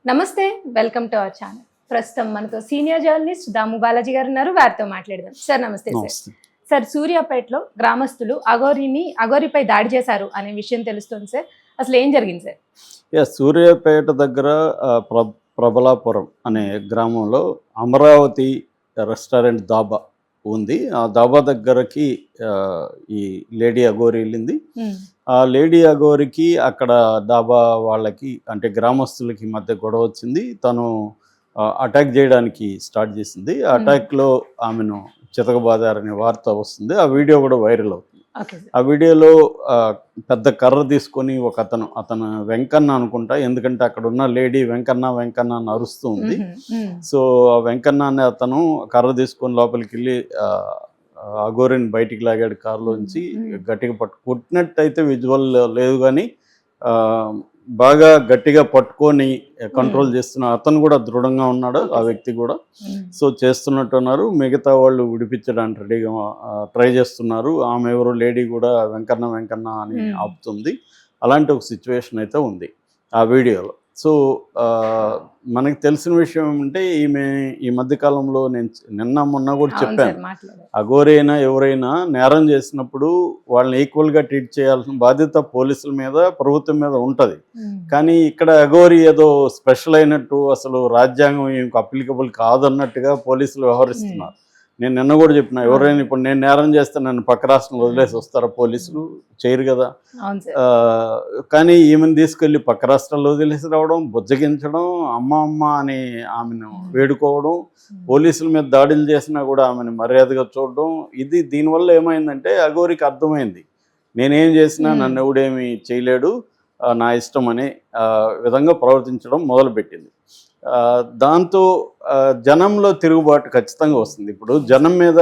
నమస్తే, welcome to our channel. ప్రస్తుతం మనతో సీనియర్ జర్నలిస్ట్ దాము బాలాజీ గారు ఉన్నారు. వారితో మాట్లాడదాం. సార్ నమస్తే. సార్ సూర్యాపేటలో గ్రామస్తులు అఘోరిపై దాడి చేశారు అనే విషయం తెలుస్తుంది సార్. అసలు ఏం జరిగింది సార్? సూర్యాపేట దగ్గర ప్రబలాపురం అనే గ్రామంలో అమరావతి రెస్టారెంట్ దాబా ఉంది. ఆ దాబా దగ్గరకి ఈ లేడీ అఘోరి వెళ్ళింది. ఆ లేడీ అఘోరికి అక్కడ డాబా వాళ్ళకి అంటే గ్రామస్తులకి మధ్య గొడవ వచ్చింది. తను అటాక్ చేయడానికి స్టార్ట్ చేసింది. ఆ అటాక్లో ఆమెను చితకబాదారనే వార్త వస్తుంది. ఆ వీడియో కూడా వైరల్ అవుతుంది. ఆ వీడియోలో పెద్ద కర్ర తీసుకొని అతను వెంకన్న అనుకుంటా, ఎందుకంటే అక్కడ ఉన్న లేడీ వెంకన్న అని అరుస్తూ ఉంది. సో ఆ వెంకన్న అనే అతను కర్ర తీసుకొని లోపలికి వెళ్ళి అఘోరిని బయటికి లాగాడు కారులోంచి. గట్టిగా కొట్టినట్టయితే విజువల్ లేదు, కానీ బాగా గట్టిగా పట్టుకొని కంట్రోల్ చేస్తున్న అతను కూడా దృఢంగా ఉన్నాడు, ఆ వ్యక్తి కూడా. సో చేస్తున్నట్టున్నారు. మిగతా వాళ్ళు విడిపించడానికి రెడీగా ట్రై చేస్తున్నారు. ఆమె ఎవరో లేడీ కూడా వెంకన్న అని ఆపుతుంది. అలాంటి ఒక సిచ్యువేషన్ అయితే ఉంది ఆ వీడియోలో. సో మనకి తెలిసిన విషయం ఏమంటే, ఈమె ఈ మధ్యకాలంలో నేను మొన్న కూడా చెప్పాను, అఘోరి అయినా ఎవరైనా నేరం చేసినప్పుడు వాళ్ళని ఈక్వల్గా ట్రీట్ చేయాల్సిన బాధ్యత పోలీసుల మీద, ప్రభుత్వం మీద ఉంటుంది. కానీ ఇక్కడ అఘోరి ఏదో స్పెషల్ అయినట్టు, అసలు రాజ్యాంగం ఈమెకు అప్లికబుల్ కాదన్నట్టుగా పోలీసులు వ్యవహరిస్తున్నారు. నేను నిన్న కూడా చెప్పిన, ఎవరైనా ఇప్పుడు నేను నేరం చేస్తే నన్ను పక్క రాష్ట్రం వదిలేసి వస్తారా? పోలీసులు చేయరు కదా. కానీ ఈమెను తీసుకెళ్ళి పక్క రాష్ట్రాల్లో వదిలేసి రావడం, బుజ్జగించడం, అమ్మ అని ఆమెను వేడుకోవడం, పోలీసుల మీద దాడులు చేసినా కూడా ఆమెను మర్యాదగా చూడడం, ఇది దీనివల్ల ఏమైందంటే అఘోరికి అర్థమైంది, నేనేం చేసినా నన్ను ఎవడేమి చేయలేడు, నా ఇష్టం అనే విధంగా ప్రవర్తించడం మొదలుపెట్టింది. దాంతో జనంలో తిరుగుబాటు ఖచ్చితంగా వస్తుంది. ఇప్పుడు జనం మీద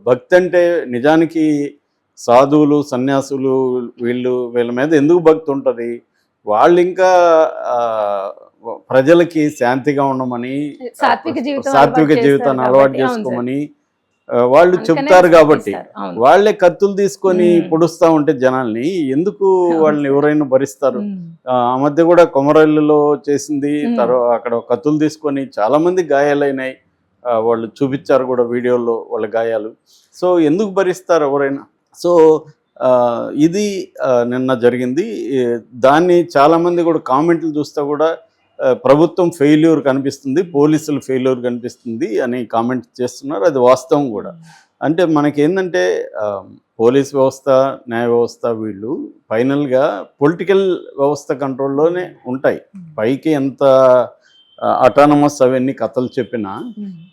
భక్తి అంటే నిజానికి సాధువులు, సన్యాసులు వీళ్ళ మీద ఎందుకు భక్తి ఉంటుంది? వాళ్ళు ఇంకా ప్రజలకి శాంతిగా ఉండమని, సాత్విక జీవితాన్ని అలవాటు చేసుకోమని వాళ్ళు చెప్తారు. కాబట్టి వాళ్ళే కత్తులు తీసుకొని పొడుస్తూ ఉంటే జనాల్ని ఎందుకు వాళ్ళని ఎవరైనా భరిస్తారు? ఆ మధ్య కూడా కొమరల్లిలో చేసింది. తర్వాత అక్కడ కత్తులు తీసుకొని చాలా మంది గాయాలైనాయి. వాళ్ళు చూపించారు కూడా వీడియోలో వాళ్ళ గాయాలు. సో ఎందుకు భరిస్తారు ఎవరైనా? సో ఇది నిన్న జరిగింది. దాన్ని చాలామంది కూడా కామెంట్లు చూస్తే కూడా ప్రభుత్వం ఫెయిల్యూర్ కనిపిస్తుంది, పోలీసులు ఫెయిల్యూర్ కనిపిస్తుంది అని కామెంట్ చేస్తున్నారు. అది వాస్తవం కూడా. అంటే మనకేంటంటే పోలీస్ వ్యవస్థ, న్యాయ వ్యవస్థ వీళ్ళు ఫైనల్గా పొలిటికల్ వ్యవస్థ కంట్రోల్లోనే ఉంటాయి. పైకి ఎంత అటానమస్ అవన్నీ కథలు చెప్పినా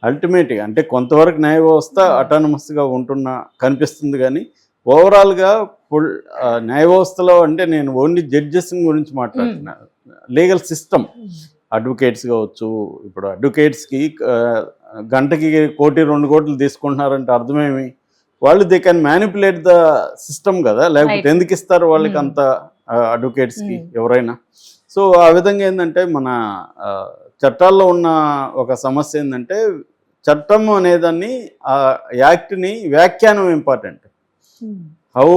అల్టిమేట్గా అంటే కొంతవరకు న్యాయ వ్యవస్థ అటానమస్గా కనిపిస్తుంది. కానీ ఓవరాల్గా న్యాయ వ్యవస్థలో అంటే నేను ఓన్లీ జడ్జెస్ గురించి మాట్లాడుతున్నాను. లీగల్ సిస్టమ్, అడ్వకేట్స్ కావచ్చు. ఇప్పుడు అడ్వకేట్స్కి గంటకి 1 కోటి 2 కోట్లు తీసుకుంటున్నారంటే అర్థమేమి? వాళ్ళు they can manipulate the system కదా, లేకపోతే ఎందుకు ఇస్తారు వాళ్ళకి అంత అడ్వకేట్స్కి ఎవరైనా? సో ఆ విధంగా ఏంటంటే మన చట్టాల్లో ఉన్న ఒక సమస్య ఏంటంటే, చట్టం అనేదాన్ని ఆ యాక్ట్ని వ్యాఖ్యానం important, how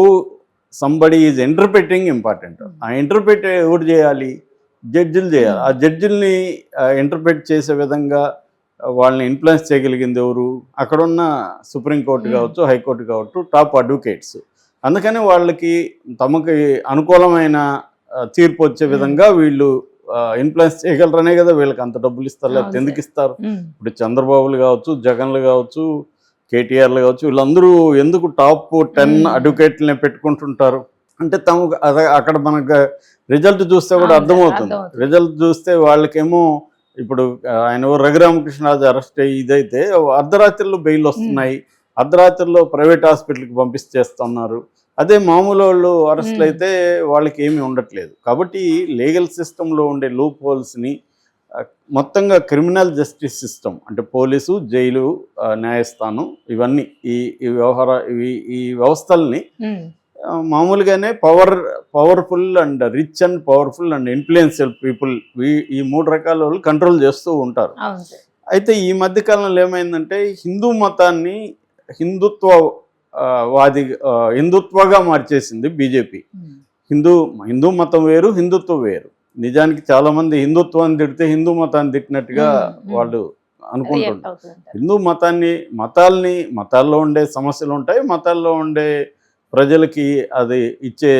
somebody is interpreting important. ఆ ఇంటర్ప్రిట్ ఎవరు చేయాలి? జడ్జిలు చేయాలి. ఆ జడ్జిల్ని ఇంటర్ప్రిట్ చేసే విధంగా వాళ్ళని ఇన్ఫ్లుయెన్స్ చేయగలిగింది ఎవరు? అక్కడున్న సుప్రీంకోర్టు కావచ్చు, హైకోర్టు కావచ్చు, టాప్ అడ్వకేట్స్. అందుకని వాళ్ళకి తమకి అనుకూలమైన తీర్పు వచ్చే విధంగా వీళ్ళు ఇన్ఫ్లుయెన్స్ చేయగలరనే కదా వీళ్ళకి అంత డబ్బులు ఇస్తారు. లేకపోతే ఎందుకు ఇస్తారు? ఇప్పుడు చంద్రబాబులు కావచ్చు, జగన్లు కావచ్చు, కేటీఆర్లు కావచ్చు, వీళ్ళందరూ ఎందుకు టాప్ 10 అడ్వకేట్లని పెట్టుకుంటుంటారు అంటే అక్కడ మనకు రిజల్ట్ చూస్తే కూడా అర్థమవుతుంది. రిజల్ట్ చూస్తే వాళ్ళకేమో ఇప్పుడు ఆయన రఘురామకృష్ణరాజు అరెస్ట్ అయ్యి ఇదైతే అర్ధరాత్రిలో బెయిల్ వస్తున్నాయి, అర్ధరాత్రిలో ప్రైవేట్ హాస్పిటల్కి పంపిస్తున్నారు. అదే మామూలు వాళ్ళు అరెస్ట్లు అయితే వాళ్ళకి ఏమీ ఉండట్లేదు. కాబట్టి లీగల్ సిస్టంలో ఉండే లూప్ హోల్స్ని మొత్తంగా క్రిమినల్ జస్టిస్ సిస్టమ్ అంటే పోలీసు, జైలు, న్యాయస్థానం ఇవన్నీ ఈ వ్యవస్థల్ని మామూలుగానే powerful and rich and powerful and influential people ఈ 3 రకాల వాళ్ళు కంట్రోల్ చేస్తూ ఉంటారు. అయితే ఈ మధ్యకాలంలో ఏమైందంటే హిందూ మతాన్ని హిందుత్వగా మార్చేసింది బీజేపీ. హిందూ మతం వేరు, హిందుత్వం వేరు. నిజానికి చాలా మంది హిందుత్వాన్ని తిడితే హిందూ మతాన్ని తిట్టినట్టుగా వాళ్ళు అనుకుంటుంటారు. హిందూ మతాల్లో ఉండే సమస్యలు ఉంటాయి, మతాల్లో ఉండే ప్రజలకి అది ఇచ్చే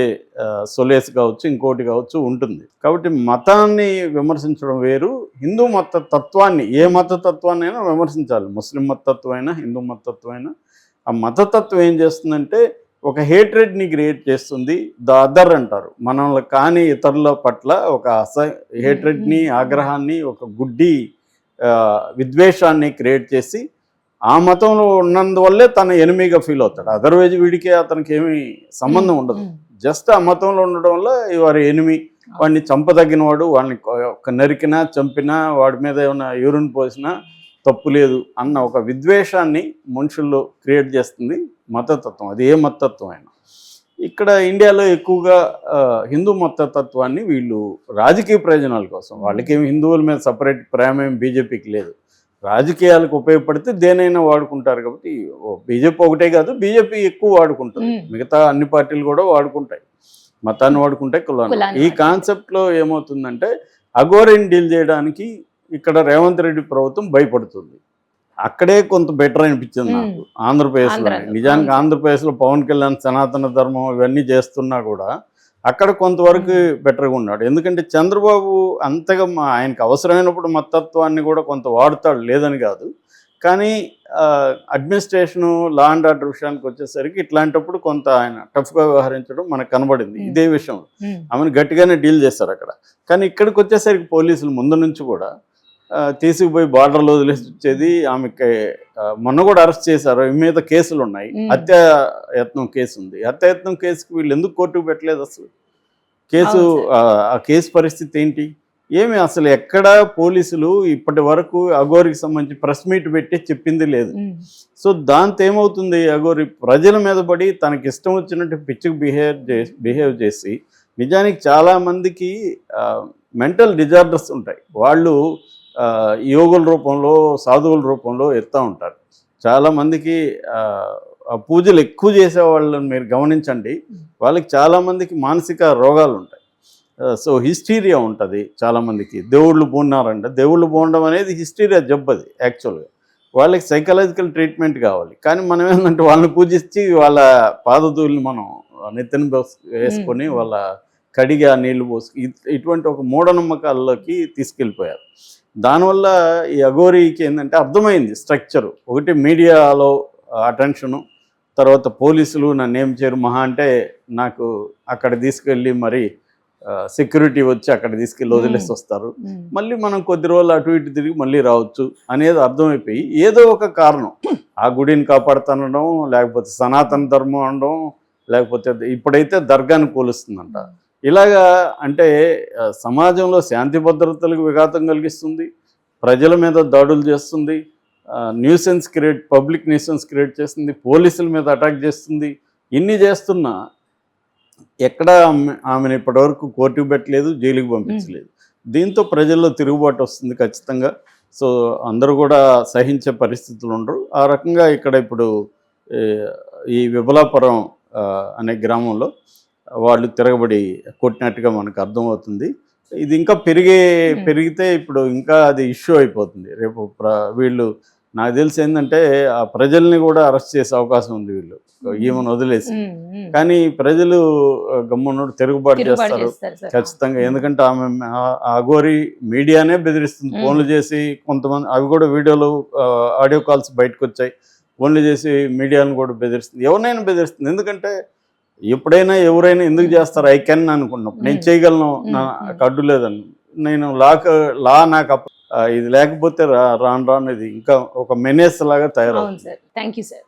సొలేస్ కావచ్చు, ఇంకోటి కావచ్చు ఉంటుంది. కాబట్టి మతాన్ని విమర్శించడం వేరు, హిందూ మత తత్వాన్ని, ఏ మత తత్వాన్ని అయినా విమర్శించాలి. ముస్లిం మతత్వం అయినా, హిందూ మతత్వం అయినా. ఆ మతతత్వం ఏం చేస్తుందంటే ఒక హేట్రెడ్ని క్రియేట్ చేస్తుంది. ద అదర్ అంటారు, మనల్ని కానీ ఇతరుల పట్ల ఒక హేట్రెడ్ని, ఆగ్రహాన్ని, ఒక గుడ్డి విద్వేషాన్ని క్రియేట్ చేసి ఆ మతంలో ఉన్నందువల్లే తన ఎనిమిగా ఫీల్ అవుతాడు. అదర్వైజ్ వీడికి అతనికి ఏమీ సంబంధం ఉండదు. జస్ట్ ఆ మతంలో ఉండడం వల్ల వారి ఎనిమి, వాడిని చంపదగిన వాడు, వాడిని నరికినా చంపినా, వాడి మీద ఏమైనా యూరిన్ పోసినా తప్పు లేదు అన్న ఒక విద్వేషాన్ని మనుషుల్లో క్రియేట్ చేస్తుంది మతతత్వం. అది ఏ మతతత్వం అయినా. ఇక్కడ ఇండియాలో ఎక్కువగా హిందూ మతతత్వాన్ని వీళ్ళు రాజకీయ ప్రయోజనాల కోసం, వాళ్ళకేమి హిందువుల మీద సపరేట్ ప్రేమ ఏం బీజేపీకి లేదు, రాజకీయాలకు ఉపయోగపడితే దేనైనా వాడుకుంటారు. కాబట్టి బీజేపీ ఒకటే కాదు, బీజేపీ ఎక్కువ వాడుకుంటుంది, మిగతా అన్ని పార్టీలు కూడా వాడుకుంటాయి, మతాన్ని వాడుకుంటాయి, కులాన్ని. ఈ కాన్సెప్ట్లో ఏమవుతుందంటే అఘోరిని డీల్ చేయడానికి ఇక్కడ రేవంత్ రెడ్డి ప్రభుత్వం భయపడుతుంది. అక్కడే కొంత బెటర్ అనిపించింది నాకు ఆంధ్రప్రదేశ్లో. నిజానికి ఆంధ్రప్రదేశ్లో పవన్ కళ్యాణ్ సనాతన ధర్మం ఇవన్నీ చేస్తున్నా కూడా అక్కడ కొంతవరకు బెటర్గా ఉన్నాడు. ఎందుకంటే చంద్రబాబు అంతగా ఆయనకు అవసరమైనప్పుడు మతత్వాన్ని కూడా కొంత వాడుతాడు, లేదని కాదు. కానీ అడ్మినిస్ట్రేషను, లా అండ్ ఆర్డర్ విషయానికి వచ్చేసరికి ఇట్లాంటప్పుడు కొంత ఆయన టఫ్గా వ్యవహరించడం మనకు కనబడింది. ఇదే విషయం ఆమెను గట్టిగానే డీల్ చేస్తారు అక్కడ. కానీ ఇక్కడికి వచ్చేసరికి పోలీసులు ముందు నుంచి కూడా తీసుకుపోయి బార్డర్లో వదిలేసి వచ్చేది. ఆమెకి మొన్న కూడా అరెస్ట్ చేశారు, ఈ మీద కేసులు ఉన్నాయి, హత్యాయత్నం కేసు ఉంది. హత్యాయత్నం కేసుకి వీళ్ళు ఎందుకు కోర్టుకు పెట్టలేదు అసలు? ఆ కేసు పరిస్థితి ఏంటి? ఏమి అసలు ఎక్కడ పోలీసులు ఇప్పటి వరకు అఘోరికి సంబంధించి ప్రెస్ మీట్ పెట్టి చెప్పింది లేదు. సో దాంతో ఏమవుతుంది, అఘోరి ప్రజల మీద పడి తనకి ఇష్టం వచ్చినట్టు పిచ్చికి బిహేవ్ చేసి, నిజానికి చాలామందికి మెంటల్ డిజార్డర్స్ ఉంటాయి. వాళ్ళు యోగుల రూపంలో, సాధువుల రూపంలో ఎత్తా ఉంటారు. చాలామందికి పూజలు ఎక్కువ చేసే వాళ్ళని మీరు గమనించండి, వాళ్ళకి చాలామందికి మానసిక రోగాలు ఉంటాయి. సో హిస్టీరియా ఉంటుంది చాలామందికి. దేవుళ్ళు పూన్నారంటే, దేవుళ్ళు పూనడం అనేది హిస్టీరియా జబ్బు. అది యాక్చువల్గా వాళ్ళకి సైకలాజికల్ ట్రీట్మెంట్ కావాలి. కానీ మనం ఏంటంటే వాళ్ళని పూజించి వాళ్ళ పాదధూళిని మనం నెత్తిన వేసుకొని వాళ్ళ కడిగా నీళ్లు పోసి ఇటువంటి ఒక మూఢనమ్మకాల్లోకి తీసుకెళ్ళిపోయారు. దానివల్ల ఈ అఘోరీకి ఏంటంటే అర్థమైంది స్ట్రక్చరు. ఒకటి మీడియాలో అటెన్షను, తర్వాత పోలీసులు నన్ను ఏం చేయరు, మహా అంటే నాకు అక్కడ తీసుకెళ్ళి మరి సెక్యూరిటీ వచ్చి అక్కడ తీసుకెళ్ళి వదిలేసి వస్తారు, మళ్ళీ మనం కొద్ది రోజులు అటు ఇటు తిరిగి మళ్ళీ రావచ్చు అనేది అర్థమైపోయి ఏదో ఒక కారణం, ఆ గుడిని కాపాడుతానడం, లేకపోతే సనాతన ధర్మం అనడం, లేకపోతే ఇప్పుడైతే దర్గాని కూలుస్తుందంట. ఇలాగా అంటే సమాజంలో శాంతి భద్రతలకు విఘాతం కలిగిస్తుంది, ప్రజల మీద దాడులు చేస్తుంది, పబ్లిక్ న్యూసెన్స్ క్రియేట్ చేస్తుంది, పోలీసుల మీద అటాక్ చేస్తుంది. ఇన్ని చేస్తున్నా ఎక్కడా ఆమెను ఇప్పటివరకు కోర్టుకు పెట్టలేదు, జైలుకి పంపించలేదు. దీంతో ప్రజల్లో తిరుగుబాటు వస్తుంది ఖచ్చితంగా. సో అందరూ కూడా సహించే పరిస్థితులు ఉండరు. ఆ రకంగా ఇక్కడ ఇప్పుడు ఈ విబలాపురం అనే గ్రామంలో వాళ్ళు తిరగబడి కొట్టినట్టుగా మనకు అర్థమవుతుంది. ఇది ఇంకా పెరిగితే ఇప్పుడు ఇంకా అది ఇష్యూ అయిపోతుంది. రేపు వీళ్ళు నాకు తెలిసి ఏంటంటే ఆ ప్రజల్ని కూడా అరెస్ట్ చేసే అవకాశం ఉంది వీళ్ళు ఈమెను వదిలేసి. కానీ ప్రజలు గమ్మున్నోడు తిరుగుబాటు చేస్తారు ఖచ్చితంగా. ఎందుకంటే ఆమె అఘోరి మీడియానే బెదిరిస్తుంది, ఫోన్లు చేసి కొంతమంది, అవి కూడా వీడియోలు ఆడియో కాల్స్ బయటకు వచ్చాయి, ఫోన్లు చేసి మీడియాను కూడా బెదిరిస్తుంది, ఎవరినైనా బెదిరిస్తుంది. ఎందుకంటే ఎప్పుడైనా ఎవరైనా ఎందుకు చేస్తారు, ఐ కెన్ అనుకున్నప్పుడు నేను చేయగలను, నాకు అడ్డు లేదని, నేను లా నాకు ఇది లేకపోతే రాను ఇది ఇంకా ఒక మెనేస్ లాగా తయారవుతుంది. Thank you sir.